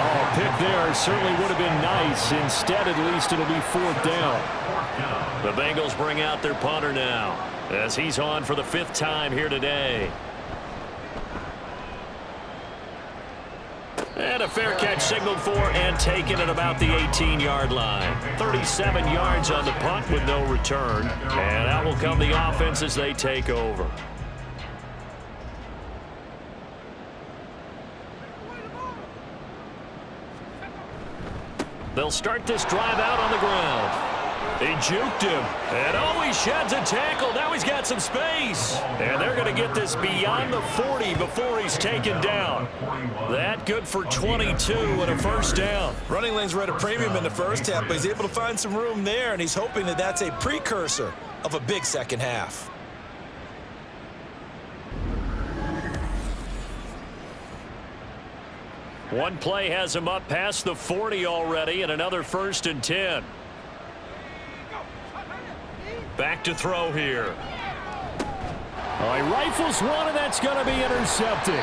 Oh, pick there certainly would have been nice. Instead, at least it'll be 4th down. The Bengals bring out their punter now as he's on for the 5th time here today. And a fair catch signaled for and taken at about the 18-yard line. 37 yards on the punt with no return. And out will come the offense as they take over. They'll start this drive out on the ground. He juked him, and oh, he sheds a tackle. Now he's got some space. And they're going to get this beyond the 40 before he's taken down. That good for 22 and a first down. Running lanes were at a premium in the first half, but he's able to find some room there, and he's hoping that that's a precursor of a big second half. One play has him up past the 40 already, and another 1st and 10. Back to throw here. Oh, he rifles one, and that's going to be intercepted.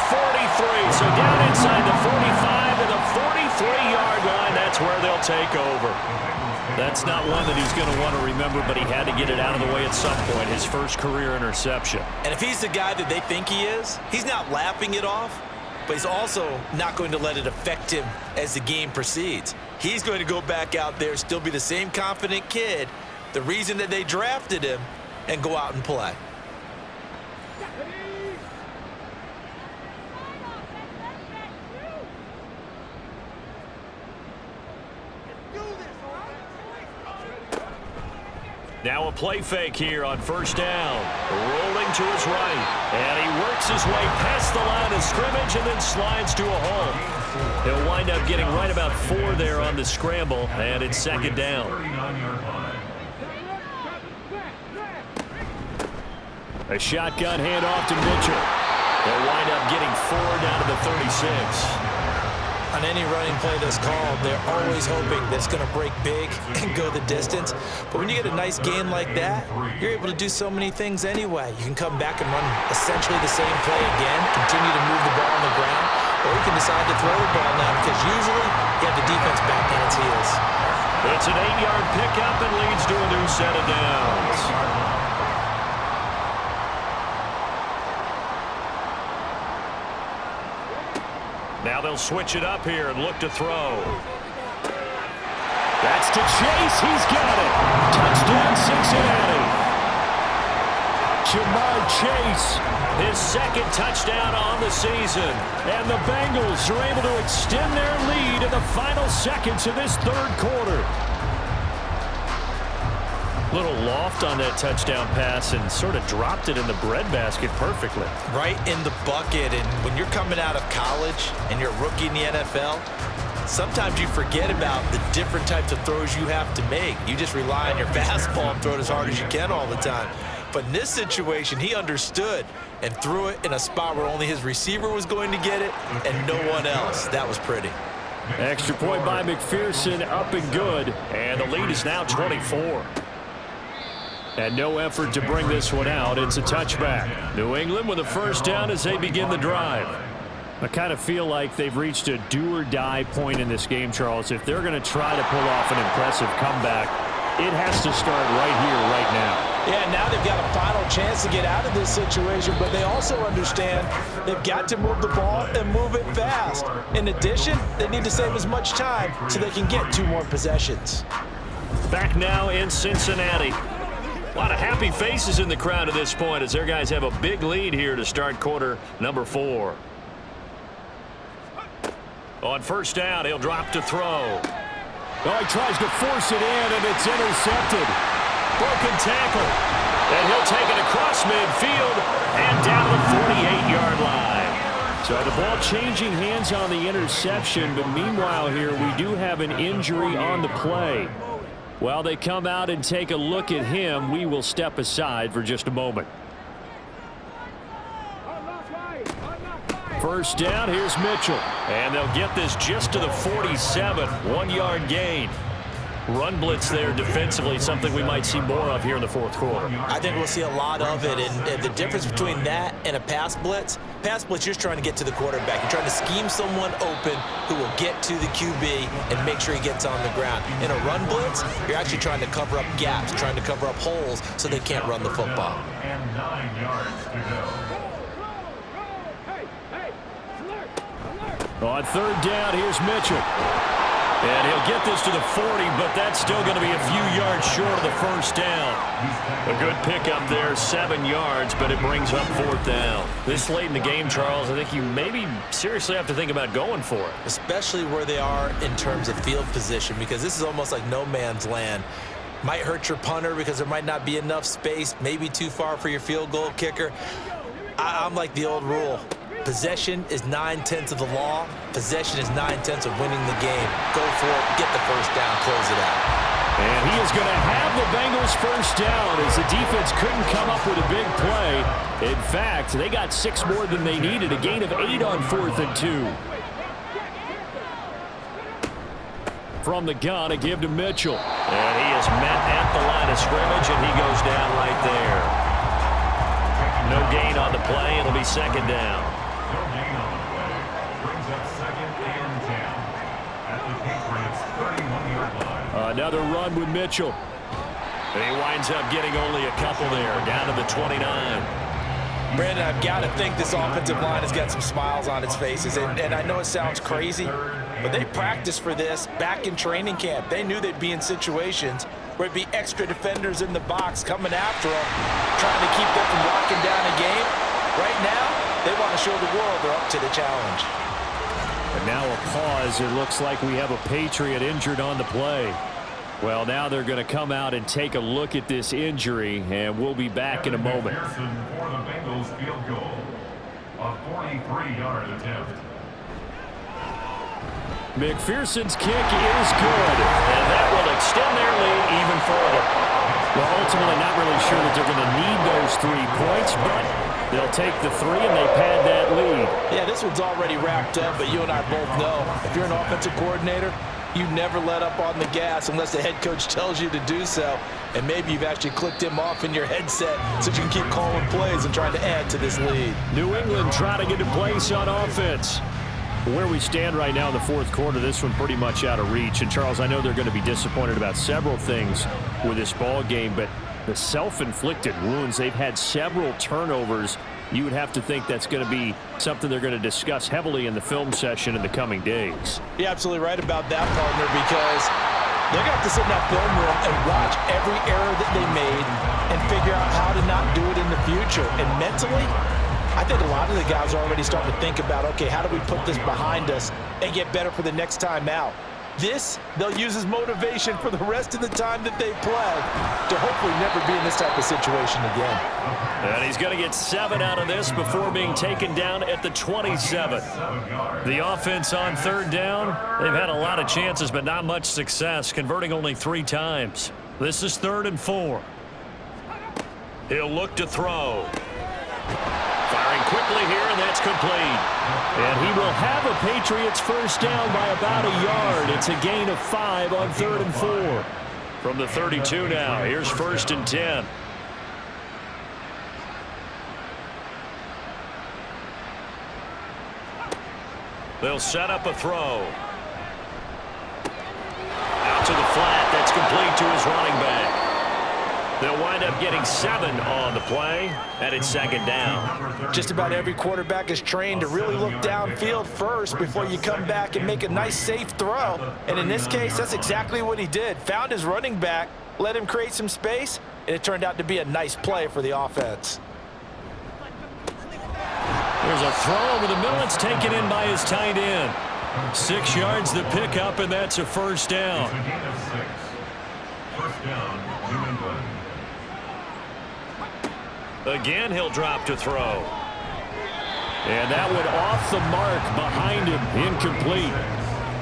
43. So down inside the 45 to the 43-yard line. That's where they'll take over. That's not one that he's going to want to remember, but he had to get it out of the way at some point, his first career interception. And if he's the guy that they think he is, he's not laughing it off, but he's also not going to let it affect him as the game proceeds. He's going to go back out there, still be the same confident kid, the reason that they drafted him, and go out and play. Now a play fake here on first down. Rolling to his right. And he works his way past the line of scrimmage and then slides to a hole. He'll wind up getting right about 4 there on the scramble, and it's second down. A shotgun handoff to Mitchell. They'll wind up getting 4 down to the 36. On any running play that's called, they're always hoping that it's going to break big and go the distance. But when you get a nice gain like that, you're able to do so many things anyway. You can come back and run essentially the same play again, continue to move the ball on the ground, or you can decide to throw the ball now because usually you have the defense back on its heels. It's an 8-yard pickup and leads to a new set of downs. Now they'll switch it up here and look to throw. That's to Chase. He's got it. Touchdown, Cincinnati. Jamar Chase, his second touchdown on the season. And the Bengals are able to extend their lead in the final seconds of this third quarter. Little loft on that touchdown pass and sort of dropped it in the breadbasket perfectly. Right in the bucket. And when you're coming out of college and you're a rookie in the NFL, sometimes you forget about the different types of throws you have to make. You just rely on your fastball and throw it as hard as you can all the time. But in this situation, he understood and threw it in a spot where only his receiver was going to get it and no one else. That was pretty. Extra point by McPherson, up and good. And the lead is now 24. And no effort to bring this one out. It's a touchback. New England with a first down as they begin the drive. I kind of feel like they've reached a do-or-die point in this game, Charles. If they're going to try to pull off an impressive comeback, it has to start right here, right now. Yeah, now they've got a final chance to get out of this situation, but they also understand they've got to move the ball and move it fast. In addition, they need to save as much time so they can get 2 more possessions. Back now in Cincinnati. A lot of happy faces in the crowd at this point as their guys have a big lead here to start quarter number 4. On first down, he'll drop to throw. Oh, he tries to force it in, and it's intercepted. Broken tackle. And he'll take it across midfield and down the 48-yard line. So the ball changing hands on the interception, but meanwhile here we do have an injury on the play. While they come out and take a look at him, we will step aside for just a moment. First down, here's Mitchell. And they'll get this just to the 47, 1-yard gain. Run blitz there defensively, something we might see more of here in the fourth quarter. I think we'll see a lot of it, and the difference between that and a pass blitz, you're just trying to get to the quarterback. You're trying to scheme someone open who will get to the QB and make sure he gets on the ground. In a run blitz, you're actually trying to cover up gaps, trying to cover up holes so they can't run the football. And 9 yards to go. On third down, here's Mitchell. And he'll get this to the 40, but that's still going to be a few yards short of the first down. A good pickup there, 7 yards, but it brings up fourth down. This late in the game, Charles, I think you maybe seriously have to think about going for it. Especially where they are in terms of field position, because this is almost like no man's land. Might hurt your punter because there might not be enough space, maybe too far for your field goal kicker. I'm like the old rule. Possession is 9/10 of the law. Possession is 9/10 of winning the game. Go for it, get the first down, close it out. And he is going to have the Bengals first down as the defense couldn't come up with a big play. In fact, they got 6 more than they needed, a gain of 8 on 4th and 2. From the gun, a give to Mitchell. And he is met at the line of scrimmage, and he goes down right there. No gain on the play. It'll be second down. Another run with Mitchell. And he winds up getting only a couple there, down to the 29. Brandon, I've got to think this offensive line has got some smiles on its faces. And I know it sounds crazy, but they practiced for this back in training camp. They knew they'd be in situations where it'd be extra defenders in the box coming after them, trying to keep them from locking down a game. Right now, they want to show the world they're up to the challenge. And now a pause. It looks like we have a Patriot injured on the play. Well, now they're going to come out and take a look at this injury, and we'll be back in a moment. For the Bengals field goal, a 43-yard attempt. McPherson's kick is good, and that will extend their lead even further. Well, ultimately, not really sure that they're going to need those 3 points, but they'll take the 3 and they pad that lead. Yeah, this one's already wrapped up, but you and I both know if you're an offensive coordinator, you never let up on the gas unless the head coach tells you to do so. And maybe you've actually clicked him off in your headset so you can keep calling plays and trying to add to this lead. New England trying to get a place on offense. Where we stand right now in the fourth quarter, this one pretty much out of reach. And, Charles, I know they're going to be disappointed about several things with this ball game, but the self-inflicted wounds, they've had several turnovers. You would have to think that's going to be something they're going to discuss heavily in the film session in the coming days. You're absolutely right about that, partner, because they're going to have to sit in that film room and watch every error that they made and figure out how to not do it in the future. And mentally, I think a lot of the guys are already starting to think about, okay, how do we put this behind us and get better for the next time out? This, they'll use as motivation for the rest of the time that they play to hopefully never be in this type of situation again. And he's going to get 7 out of this before being taken down at the 27. The offense on third down, they've had a lot of chances but not much success, converting only 3 times. This is 3rd and 4. He'll look to throw. Firing quickly here, and that's complete. And he will have a Patriots first down by about a yard. It's a gain of 5 on 3rd and 4. From the 32 now, here's 1st and 10. They'll set up a throw. Out to the flat. That's complete to his running back. They'll wind up getting 7 on the play, and it's 2nd down. Just about every quarterback is trained to really look downfield first before you come back and make a nice, safe throw. And in this case, that's exactly what he did. Found his running back, let him create some space, and it turned out to be a nice play for the offense. There's a throw over the middle. It's taken in by his tight end. 6 yards the pickup, and that's a first down. It's a gain of 6. First down, New England. Again, he'll drop to throw. And that went off the mark behind him, incomplete.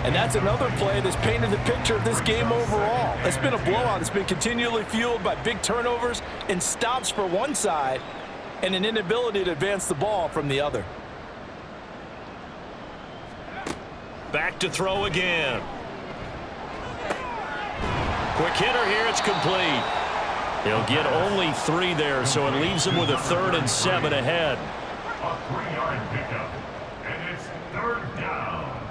And that's another play that's painted the picture of this game overall. It's been a blowout. It's been continually fueled by big turnovers and stops for one side and an inability to advance the ball from the other. Back to throw again. Quick hitter here, it's complete. He'll get only 3 there, so it leaves him with a 3rd and 7 ahead. A 3-yard pickup, and it's 3rd down.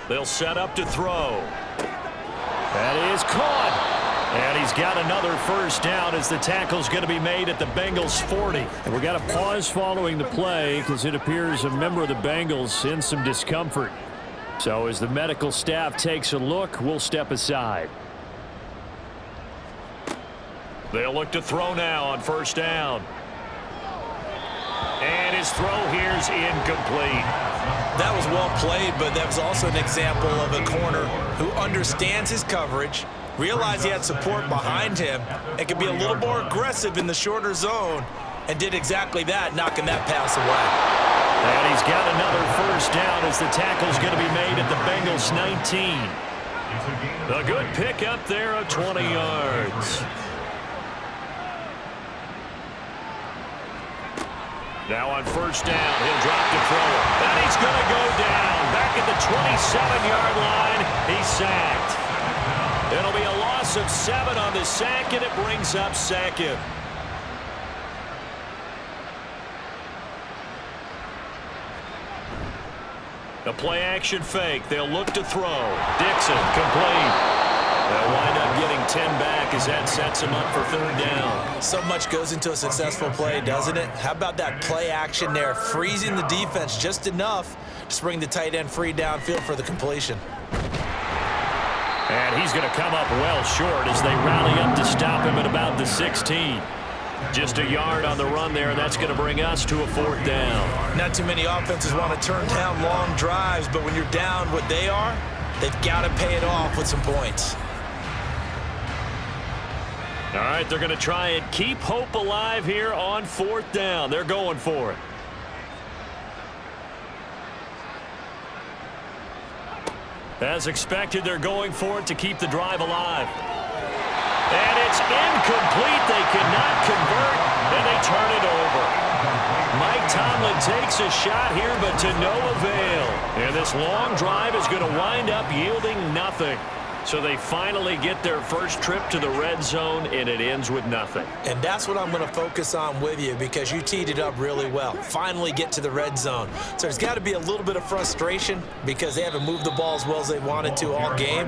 They'll set up to throw. That is caught. And he's got another first down as the tackle's going to be made at the Bengals 40. And we've got a pause following the play because it appears a member of the Bengals in some discomfort. So as the medical staff takes a look, we'll step aside. They'll look to throw now on first down. And his throw here's incomplete. That was well played, but that was also an example of a corner who understands his coverage, realized he had support behind him, and could be a little more aggressive in the shorter zone, and did exactly that, knocking that pass away. And he's got another first down as the tackle's going to be made at the Bengals 19. A good pick up there of 20 yards. Now on first down, he'll drop to throw. And he's going to go down. Back at the 27-yard line, he's sacked. It'll be a loss of 7 on the sack, and it brings up 2nd. The play action fake. They'll look to throw. Dixon, complete. They'll wind up getting 10 back as that sets them up for third down. So much goes into a successful play, doesn't it? How about that play action there, freezing the defense just enough to bring the tight end free downfield for the completion. And he's going to come up well short as they rally up to stop him at about the 16. Just a yard on the run there. That's going to bring us to a fourth down. Not too many offenses want to turn down long drives, but when you're down what they are, they've got to pay it off with some points. All right, they're going to try and keep hope alive here on fourth down. They're going for it. As expected, they're going for it to keep the drive alive. And it's incomplete. They cannot convert, and they turn it over. Mike Tomlin takes a shot here, but to no avail. And this long drive is going to wind up yielding nothing. So they finally get their first trip to the red zone, and it ends with nothing. And that's what I'm going to focus on with you because you teed it up really well. Finally get to the red zone. So there's got to be a little bit of frustration because they haven't moved the ball as well as they wanted to all game.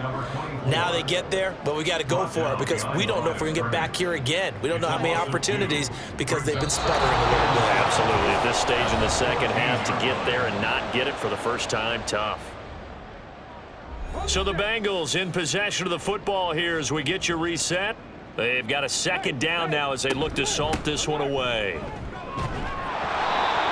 Now they get there, but we got to go for it because we don't know if we're going to get back here again. We don't know how many opportunities because they've been sputtering a little bit. Absolutely. At this stage in the second half, to get there and not get it for the first time, tough. So the Bengals in possession of the football here as we get you reset. They've got a second down now as they look to salt this one away.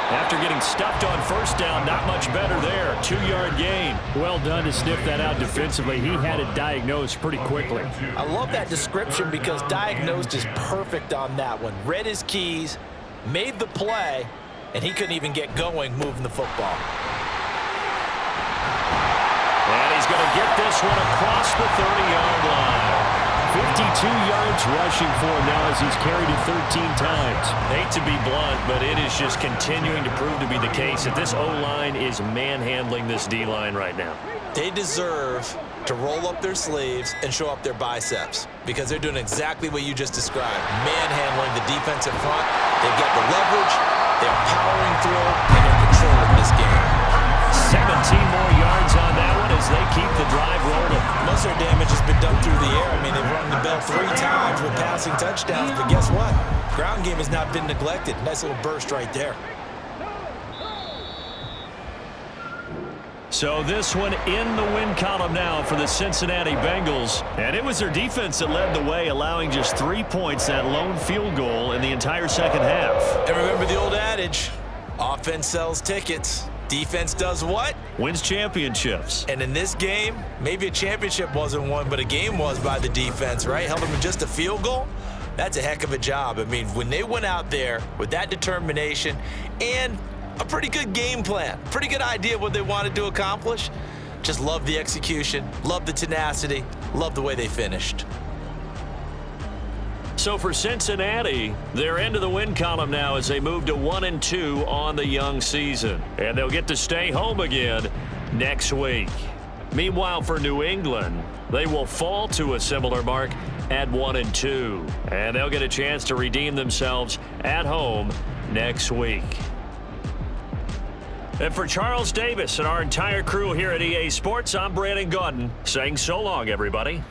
After getting stuffed on first down, not much better there. 2-yard gain. Well done to sniff that out defensively. He had it diagnosed pretty quickly. I love that description because diagnosed is perfect on that one. Read his keys, made the play, and he couldn't even get going moving the football. And he's going to get this one across the 30-yard line. 52 yards rushing for him now as he's carried it 13 times. Hate to be blunt, but it is just continuing to prove to be the case that this O-line is manhandling this D-line right now. They deserve to roll up their sleeves and show up their biceps because they're doing exactly what you just described, manhandling the defensive front. They've got the leverage, they're powering through, and they're controlling this game. 17 more yards on that one as they keep the drive rolling. Most of their damage has been done through the air. I mean, they've rung the bell 3 times with passing touchdowns, but guess what? Ground game has not been neglected. Nice little burst right there. So this one in the win column now for the Cincinnati Bengals. And it was their defense that led the way, allowing just 3 points, that lone field goal in the entire second half. And remember the old adage, offense sells tickets. Defense does what? Wins championships. And in this game, maybe a championship wasn't won, but a game was by the defense, right? Held them to just a field goal. That's a heck of a job. I mean, when they went out there with that determination and a pretty good game plan, pretty good idea what they wanted to accomplish, just love the execution, love the tenacity, love the way they finished. So for Cincinnati, they're into the win column now as they move to 1-2 on the young season. And they'll get to stay home again next week. Meanwhile, for New England, they will fall to a similar mark at 1-2. And they'll get a chance to redeem themselves at home next week. And for Charles Davis and our entire crew here at EA Sports, I'm Brandon Gaudin saying so long, everybody.